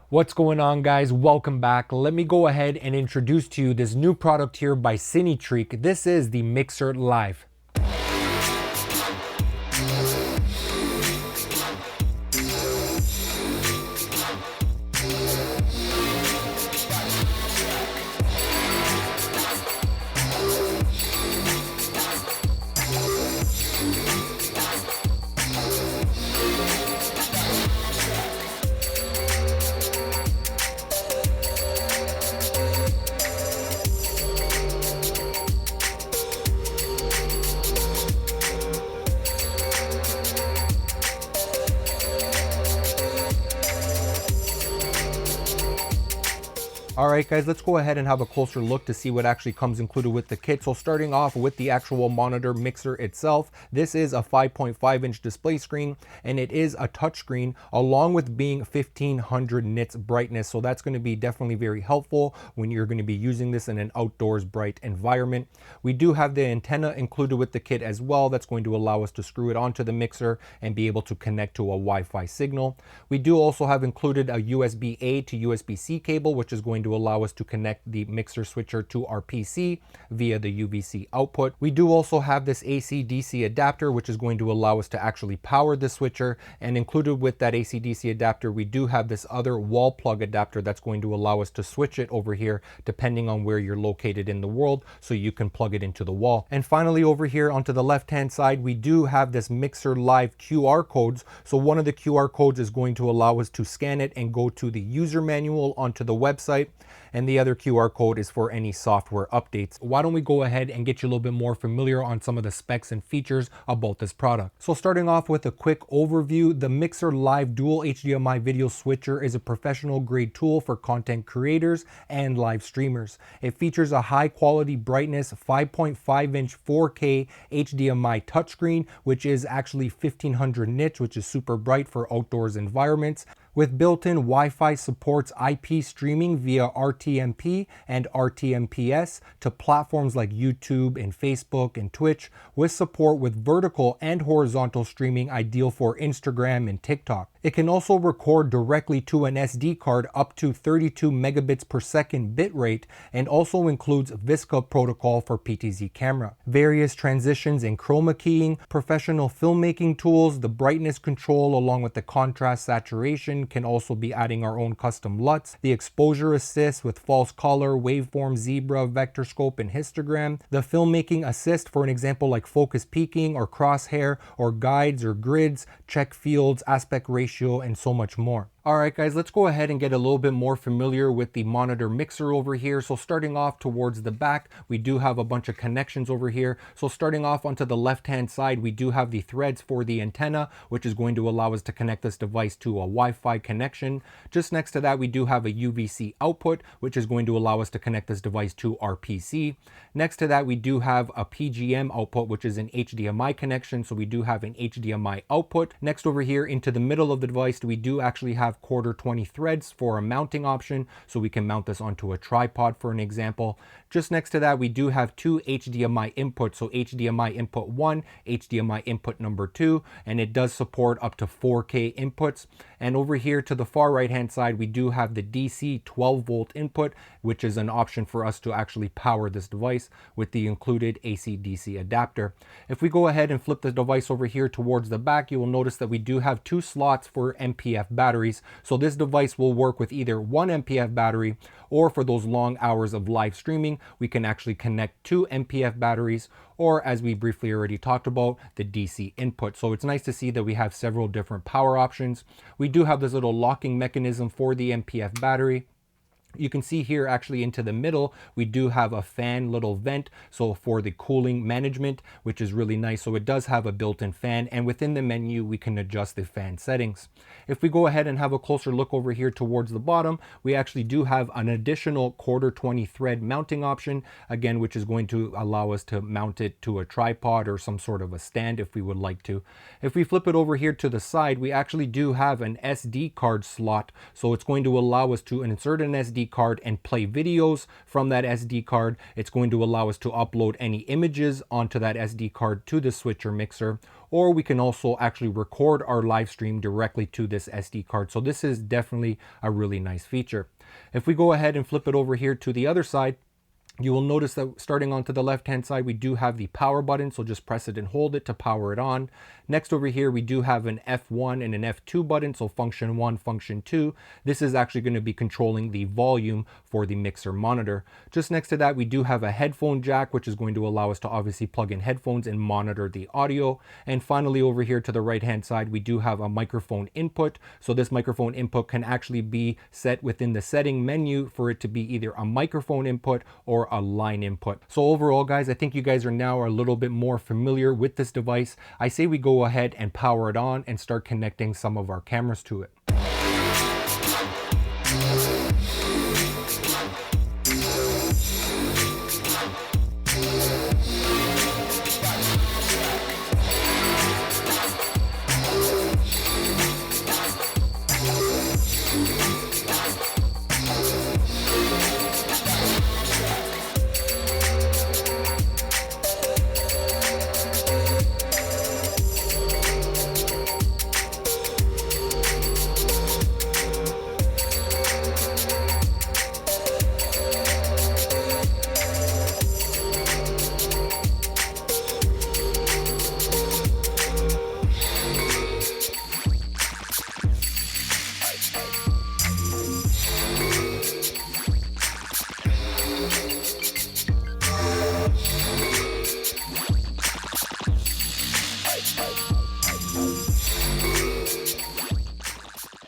What's going on, guys? Welcome back. Let me go ahead and introduce to you this new product here by Cinetreak. This is the Mixer Live. All right, guys, let's go ahead and have a closer look to see what actually comes included with the kit. So starting off with the actual monitor mixer itself, this is a 5.5-inch display screen, and it is a touchscreen along with being 1500 nits brightness. So that's going to be definitely very helpful when you're going to be using this in an outdoors bright environment. We do have the antenna included with the kit as well. That's going to allow us to screw it onto the mixer and be able to connect to a Wi-Fi signal. We do also have included a USB-A to USB-C cable, which is going to allow us to connect the mixer switcher to our PC via the UVC output. We do also have this AC/DC adapter, which is going to allow us to actually power the switcher, and included with that AC/DC adapter, we do have this other wall plug adapter that's going to allow us to switch it over here depending on where you're located in the world, so you can plug it into the wall. And finally, over here onto the left hand side, we do have this Mixer Live QR codes. So one of the QR codes is going to allow us to scan it and go to the user manual onto the website, and the other QR code is for any software updates. Why don't we go ahead and get you a little bit more familiar on some of the specs and features about this product. So starting off with a quick overview, the Mixer Live dual HDMI video switcher is a professional grade tool for content creators and live streamers. It features a high quality brightness 5.5-inch 4K HDMI touchscreen, which is actually 1500 nits, which is super bright for outdoors environments. With built-in Wi-Fi, supports IP streaming via RTMP and RTMPS to platforms like YouTube and Facebook and Twitch, with support with vertical and horizontal streaming ideal for Instagram and TikTok. It can also record directly to an SD card up to 32 megabits per second bitrate, and also includes VSCA protocol for PTZ camera. Various transitions and chroma keying, professional filmmaking tools, the brightness control along with the contrast saturation, can also be adding our own custom LUTs, the exposure assist with false color, waveform, zebra, vector scope, and histogram, the filmmaking assist for an example like focus peaking or crosshair or guides or grids, check fields, aspect ratio, and so much more. All right, guys, let's go ahead and get a little bit more familiar with the monitor mixer over here. So starting off towards the back, we do have a bunch of connections over here. So starting off onto the left-hand side, we do have the threads for the antenna, which is going to allow us to connect this device to a Wi-Fi connection. Just next to that, we do have a UVC output, which is going to allow us to connect this device to our PC. Next to that, we do have a PGM output, which is an HDMI connection. So we do have an HDMI output. Next over here into the middle of the device, we do actually have quarter 20 threads for a mounting option, so we can mount this onto a tripod for an example. Just next to that, we do have two HDMI inputs, so HDMI input 1, HDMI input number 2, and it does support up to 4K inputs. And over here to the far right hand side, we do have the DC 12 volt input, which is an option for us to actually power this device with the included AC/DC adapter. If we go ahead and flip the device over here towards the back, you will notice that we do have two slots for MPF batteries. So this device will work with either one MPF battery, or for those long hours of live streaming, we can actually connect two MPF batteries, or as we briefly already talked about, the DC input. So it's nice to see that we have several different power options. We do have this little locking mechanism for the MPF battery. You can see here actually into the middle, we do have a fan little vent, so for the cooling management, which is really nice. So it does have a built-in fan, and within the menu, we can adjust the fan settings. If we go ahead and have a closer look over here towards the bottom, we actually do have an additional quarter 20 thread mounting option, again, which is going to allow us to mount it to a tripod or some sort of a stand if we would like to. If we flip it over here to the side, we actually do have an SD card slot. So it's going to allow us to insert an SD card and play videos from that SD card. It's going to allow us to upload any images onto that SD card to the switcher mixer, or we can also actually record our live stream directly to this SD card. So this is definitely a really nice feature. If we go ahead and flip it over here to the other side, you will notice that starting onto the left-hand side, we do have the power button, so just press it and hold it to power it on. Next over here, we do have an F1 and an F2 button, so function 1, function 2. This is actually going to be controlling the volume for the mixer monitor. Just next to that, we do have a headphone jack, which is going to allow us to obviously plug in headphones and monitor the audio. And finally, over here to the right-hand side, we do have a microphone input. So this microphone input can actually be set within the setting menu for it to be either a microphone input or a line input. So overall, guys, I think you guys are now a little bit more familiar with this device. I say we go ahead and power it on and start connecting some of our cameras to it.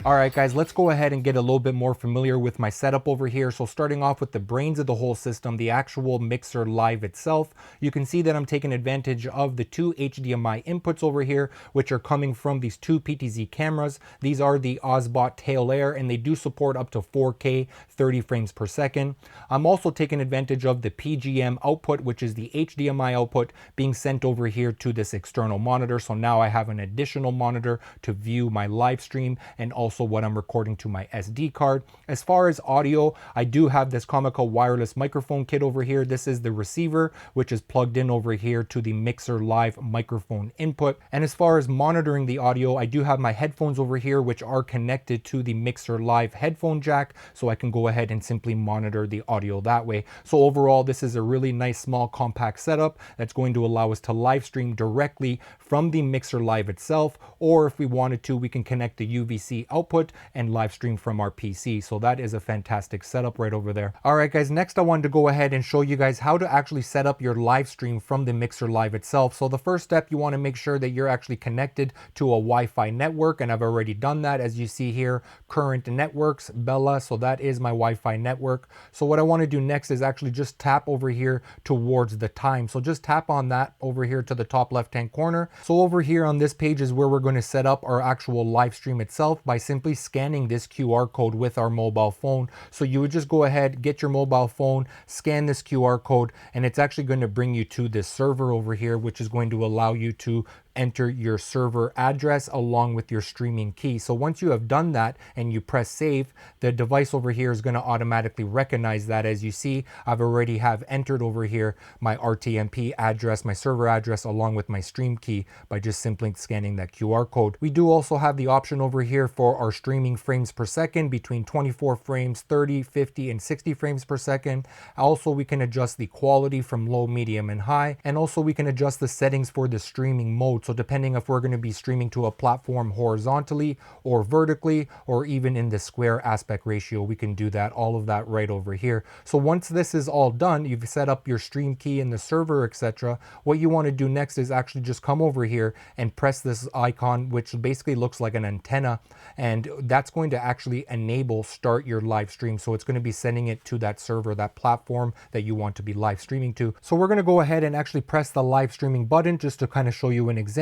All right, guys, let's go ahead and get a little bit more familiar with my setup over here. So starting off with the brains of the whole system, the actual mixer live itself, you can see that I'm taking advantage of the two HDMI inputs over here, which are coming from these two PTZ cameras. These are the Osbot Tail Air, and they do support up to 4K 30 frames per second. I'm also taking advantage of the PGM output, which is the HDMI output being sent over here to this external monitor. So now I have an additional monitor to view my live stream and also what I'm recording to my SD card. As far as audio, I do have this Comica wireless microphone kit over here. This is the receiver, which is plugged in over here to the mixer live microphone input. And as far as monitoring the audio, I do have my headphones over here, which are connected to the mixer live headphone jack, so I can go ahead and simply monitor the audio that way. So overall, this is a really nice, small, compact setup that's going to allow us to live stream directly from the mixer live itself, or if we wanted to, we can connect the UVC output and live stream from our PC. So that is a fantastic setup right over there. All right, guys, next I wanted to go ahead and show you guys how to actually set up your live stream from the mixer live itself. So the first step, you want to make sure that you're actually connected to a Wi-Fi network, and I've already done that. As you see here, current networks, Bella, so that is my Wi-Fi network. So what I want to do next is actually just tap over here towards the time. So just tap on that over here to the top left-hand corner. So over here on this page is where we're going to set up our actual live stream itself by simply scanning this QR code with our mobile phone. So you would just go ahead, get your mobile phone, scan this QR code, and it's actually going to bring you to this server over here, which is going to allow you to enter your server address along with your streaming key. So once you have done that and you press save, the device over here is going to automatically recognize that. As you see, I've already have entered over here my RTMP address, my server address, along with my stream key by just simply scanning that QR code. We do also have the option over here for our streaming frames per second between 24 frames, 30, 50, and 60 frames per second. Also, we can adjust the quality from low, medium, and high. And also we can adjust the settings for the streaming mode. So depending if we're going to be streaming to a platform horizontally or vertically, or even in the square aspect ratio, we can do that, all of that right over here. So once this is all done, you've set up your stream key in the server, etc. What you want to do next is actually just come over here and press this icon, which basically looks like an antenna, and that's going to actually enable start your live stream. So it's going to be sending it to that server, that platform that you want to be live streaming to. So we're going to go ahead and actually press the live streaming button just to kind of show you an example.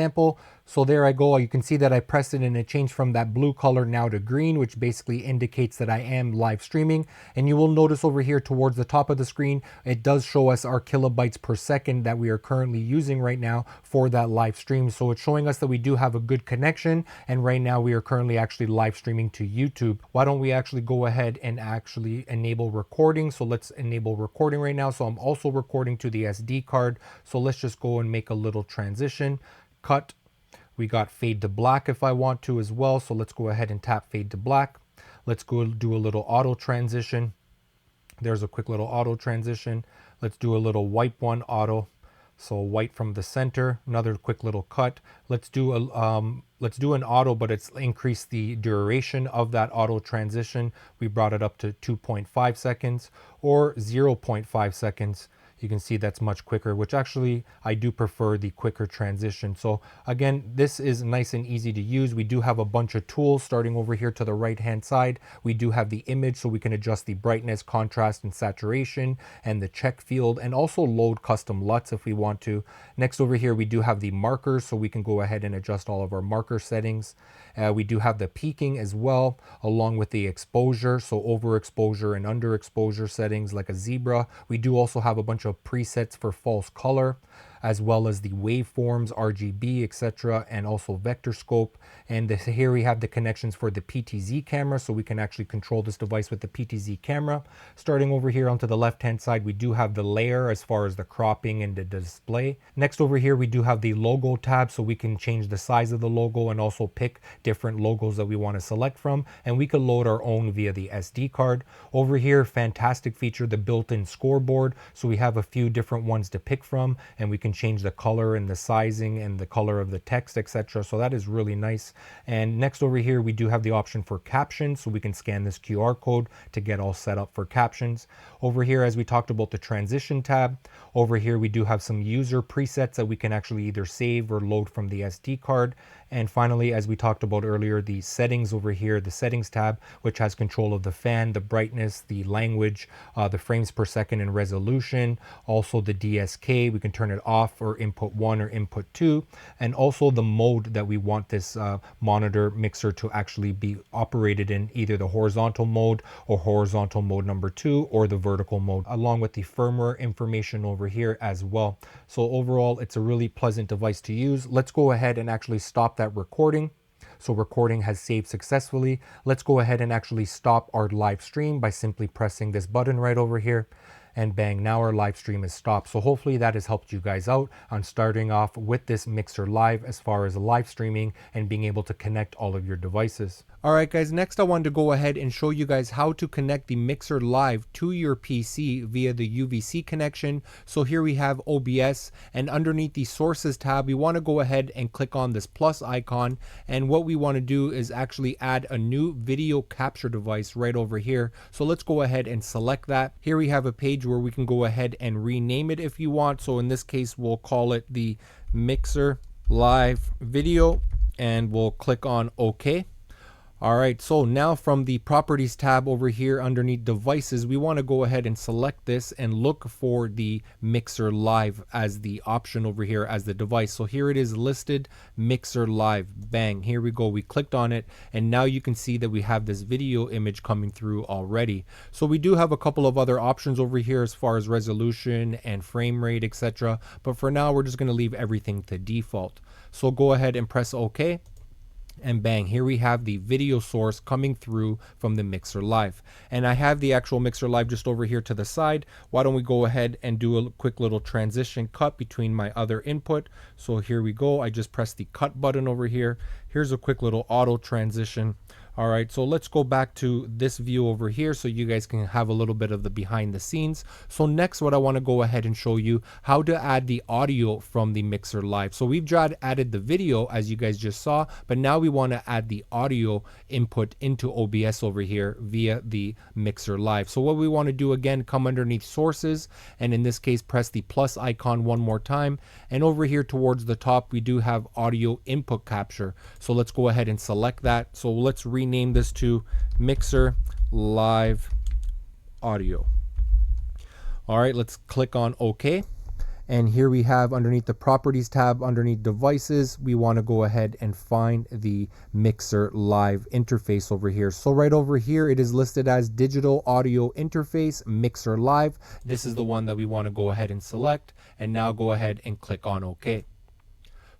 So there I go. You can see that I pressed it and it changed from that blue color now to green, which basically indicates that I am live streaming. And you will notice over here towards the top of the screen, it does show us our kilobytes per second that we are currently using right now for that live stream. So it's showing us that we do have a good connection. And right now we are currently actually live streaming to YouTube. Why don't we actually go ahead and actually enable recording? So let's enable recording right now. So I'm also recording to the SD card. So let's just go and make a little transition. Cut. We got fade to black if I want to as well. So let's go ahead and tap fade to black. Let's go do a little auto transition. There's a quick little auto transition. Let's do a little wipe one auto. So white from the center, another quick little cut. Let's do an auto, but it's increased the duration of that auto transition. We brought it up to 2.5 seconds or 0.5 seconds. You can see that's much quicker, which actually I do prefer the quicker transition. So again, this is nice and easy to use. We do have a bunch of tools starting over here to the right hand side. We do have the image, so we can adjust the brightness, contrast, and saturation, and the check field, and also load custom LUTs if we want to. Next over here, we do have the markers, so we can go ahead and adjust all of our marker settings. We do have the peaking as well, along with the exposure, so overexposure and underexposure settings like a zebra. We do also have a bunch of presets for false color, as well as the waveforms, RGB, etc., and also vector scope. And here we have the connections for the PTZ camera, so we can actually control this device with the PTZ camera. Starting over here onto the left hand side, we do have the layer as far as the cropping and the display. Next over here, we do have the logo tab, so we can change the size of the logo and also pick different logos that we want to select from, and we can load our own via the SD card. Over here, fantastic feature, the built-in scoreboard, so we have a few different ones to pick from, and we can change the color and the sizing and the color of the text, etc. So that is really nice. And next over here, we do have the option for captions, so we can scan this QR code to get all set up for captions. Over here, as we talked about the transition tab, over here we do have some user presets that we can actually either save or load from the SD card. And finally, as we talked about earlier, the settings over here, the settings tab, which has control of the fan, the brightness, the language, the frames per second and resolution, also the DSK, we can turn it off or input 1 or input 2, and also the mode that we want this monitor mixer to actually be operated in, either the horizontal mode or horizontal mode number 2 or the vertical mode, along with the firmware information over here as well. So overall, it's a really pleasant device to use. Let's go ahead and actually stop that recording. So recording has saved successfully. Let's go ahead and actually stop our live stream by simply pressing this button right over here. And bang, now our live stream is stopped. So hopefully that has helped you guys out on starting off with this mixer live as far as live streaming and being able to connect all of your devices. All right, guys, next I wanted to go ahead and show you guys how to connect the mixer live to your PC via the UVC connection. So here we have OBS, and underneath the sources tab, we want to go ahead and click on this plus icon. And what we want to do is actually add a new video capture device right over here. So let's go ahead and select that. Here we have a page where we can go ahead and rename it if you want. So in this case, we'll call it the mixer live video, and we'll click on OK. All right, so now from the properties tab over here underneath devices, we want to go ahead and select this and look for the mixer live as the option over here as the device. So here it is listed, mixer live. Bang, here we go. We clicked on it, and now you can see that we have this video image coming through already. So we do have a couple of other options over here as far as resolution and frame rate, etc. But for now, we're just going to leave everything to default. So go ahead and press OK. And bang, here we have the video source coming through from the mixer live. And I have the actual mixer live just over here to the side. Why don't we go ahead and do a quick little transition cut between my other input. So here we go. I just pressed the cut button over here. Here's a quick little auto transition. All right, so let's go back to this view over here so you guys can have a little bit of the behind the scenes. So next, what I want to go ahead and show you how to add the audio from the mixer live. So we've added the video as you guys just saw, but now we want to add the audio input into OBS over here via the mixer live. So what we want to do, again, come underneath sources, and in this case, press the plus icon one more time. And over here towards the top, we do have audio input capture. So let's go ahead and select that. So let's rename this to mixer live audio. All right, let's click on OK. And here we have underneath the properties tab, underneath devices, we want to go ahead and find the mixer live interface over here. So right over here, it is listed as digital audio interface mixer live. This is the one that we want to go ahead and select, and now go ahead and click on OK.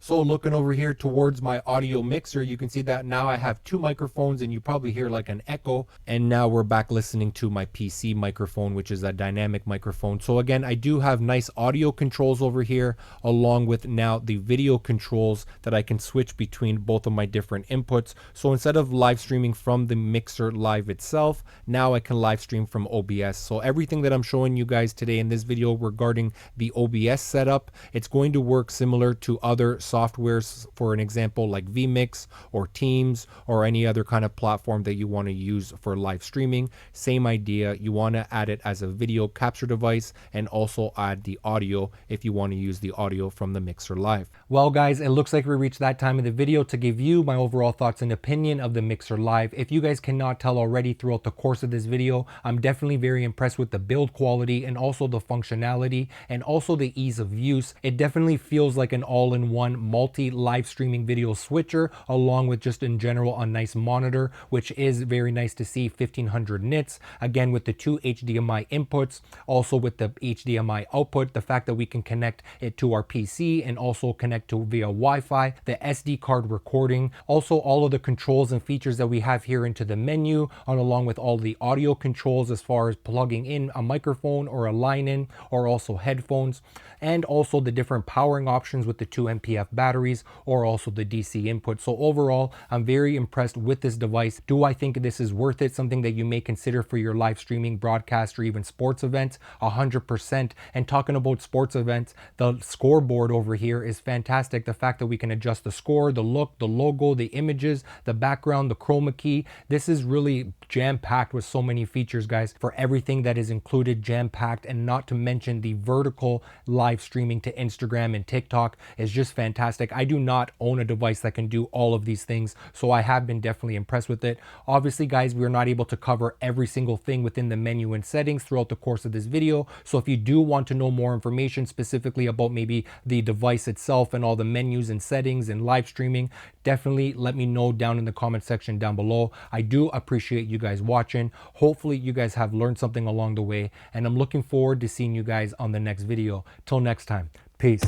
So looking over here towards my audio mixer, you can see that now I have two microphones and you probably hear like an echo. And now we're back listening to my PC microphone, which is a dynamic microphone. So again, I do have nice audio controls over here, along with now the video controls that I can switch between both of my different inputs. So instead of live streaming from the mixer live itself, now I can live stream from OBS. So everything that I'm showing you guys today in this video regarding the OBS setup, it's going to work similar to other softwares, for an example like vMix or Teams or any other kind of platform that you want to use for live streaming. Same idea, you want to add it as a video capture device and also add the audio if you want to use the audio from the mixer live. Well guys, it looks like we reached that time of the video to give you my overall thoughts and opinion of the mixer live. If you guys cannot tell already throughout the course of this video, I'm definitely very impressed with the build quality and also the functionality and also the ease of use. It definitely feels like an all-in-one multi live streaming video switcher, along with just in general a nice monitor, which is very nice to see. 1500 nits, again with the two HDMI inputs, also with the HDMI output, the fact that we can connect it to our PC and also connect to via Wi-Fi, the SD card recording, also all of the controls and features that we have here into the menu, and along with all the audio controls as far as plugging in a microphone or a line in, or also headphones, and also the different powering options with the 2 MPF batteries or also the DC input. So overall, I'm very impressed with this device. Do I think this is worth it? Something that you may consider for your live streaming, broadcast, or even sports events? 100%. And talking about sports events, the scoreboard over here is fantastic. The fact that we can adjust the score, the look, the logo, the images, the background, the chroma key. This is really jam-packed with so many features, guys, for everything that is included, jam-packed, and not to mention the vertical live streaming to Instagram and TikTok is just fantastic. I do not own a device that can do all of these things, so I have been definitely impressed with it. Obviously, guys, we're not able to cover every single thing within the menu and settings throughout the course of this video, so if you do want to know more information specifically about maybe the device itself and all the menus and settings and live streaming, definitely let me know down in the comment section down below. I do appreciate you guys watching. Hopefully you guys have learned something along the way, and I'm looking forward to seeing you guys on the next video. Till next time, peace.